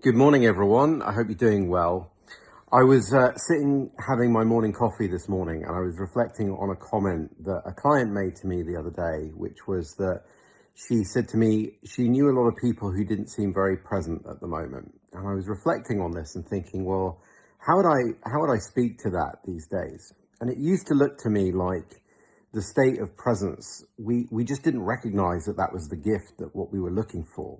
Good morning, everyone. I hope you're doing well. I was sitting having my morning coffee this morning, and I was reflecting on a comment that a client made to me the other day, which was that she said to me she knew a lot of people who didn't seem very present at the moment. And I was reflecting on this and thinking, well, how would I speak to that these days? And it used to look to me like the state of presence. We just didn't recognize that that was the gift, that what we were looking for,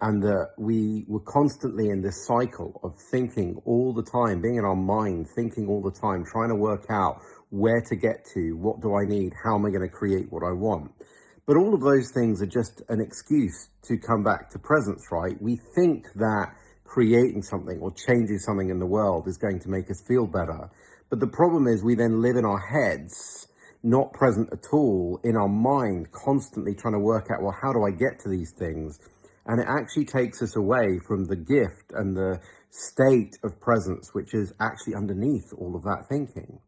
and that we were constantly in this cycle of thinking all the time, being in our mind, thinking all the time, trying to work out where to get to, what do I need, how am I going to create what I want. But all of those things are just an excuse to come back to presence, right? We think that creating something or changing something in the world is going to make us feel better. But the problem is we then live in our heads, not present at all, in our mind, constantly trying to work out, well, how do I get to these things? And it actually takes us away from the gift and the state of presence, which is actually underneath all of that thinking.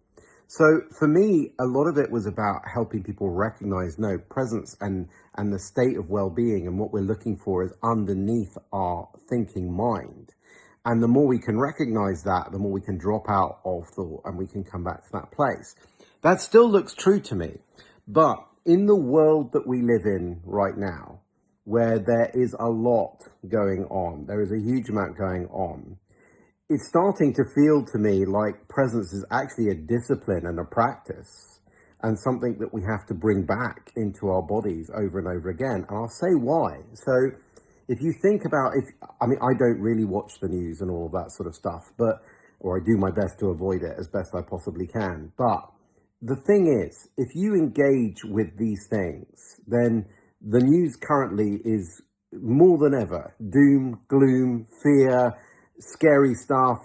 So for me, a lot of it was about helping people recognize, no, presence and the state of well-being and what we're looking for is underneath our thinking mind. And the more we can recognize that, the more we can drop out of thought and we can come back to that place. That still looks true to me. But in the world that we live in right now, where there is a lot going on, there is a huge amount going on, it's starting to feel to me like presence is actually a discipline and a practice and something that we have to bring back into our bodies over and over again. And I'll say why. So if you think about, I don't really watch the news and all of that sort of stuff, or I do my best to avoid it as best I possibly can. But the thing is, if you engage with these things, then the news currently is more than ever doom, gloom, fear, scary stuff,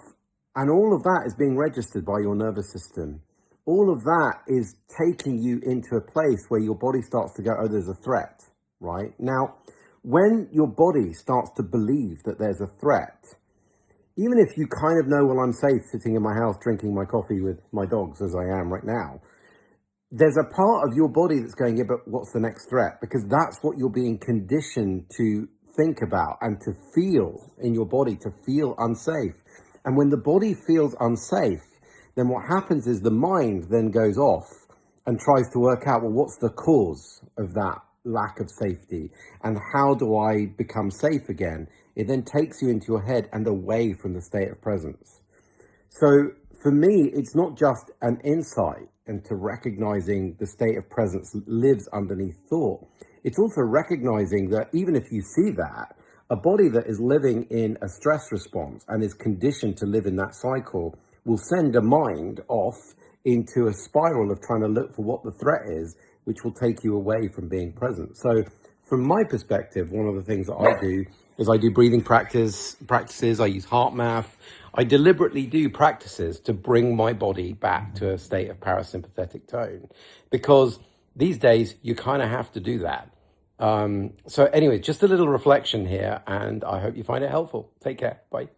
and all of that is being registered by your nervous system. All of that is taking you into a place where your body starts to go, oh, there's a threat, right? Now, when your body starts to believe that there's a threat, even if you kind of know, well, I'm safe sitting in my house drinking my coffee with my dogs as I am right now, there's a part of your body that's going, yeah, but what's the next threat? Because that's what you're being conditioned to think about and to feel in your body, to feel unsafe. And when the body feels unsafe, then what happens is the mind then goes off and tries to work out, well, what's the cause of that lack of safety? And how do I become safe again? It then takes you into your head and away from the state of presence. So for me, it's not just an insight into recognizing the state of presence lives underneath thought. It's also recognizing that even if you see that, a body that is living in a stress response and is conditioned to live in that cycle will send a mind off into a spiral of trying to look for what the threat is, which will take you away from being present. So from my perspective, one of the things that I do is I do breathing practices, I use heart math. I deliberately do practices to bring my body back to a state of parasympathetic tone, because these days you kind of have to do that. So anyway, just a little reflection here, and I hope you find it helpful. Take care. Bye.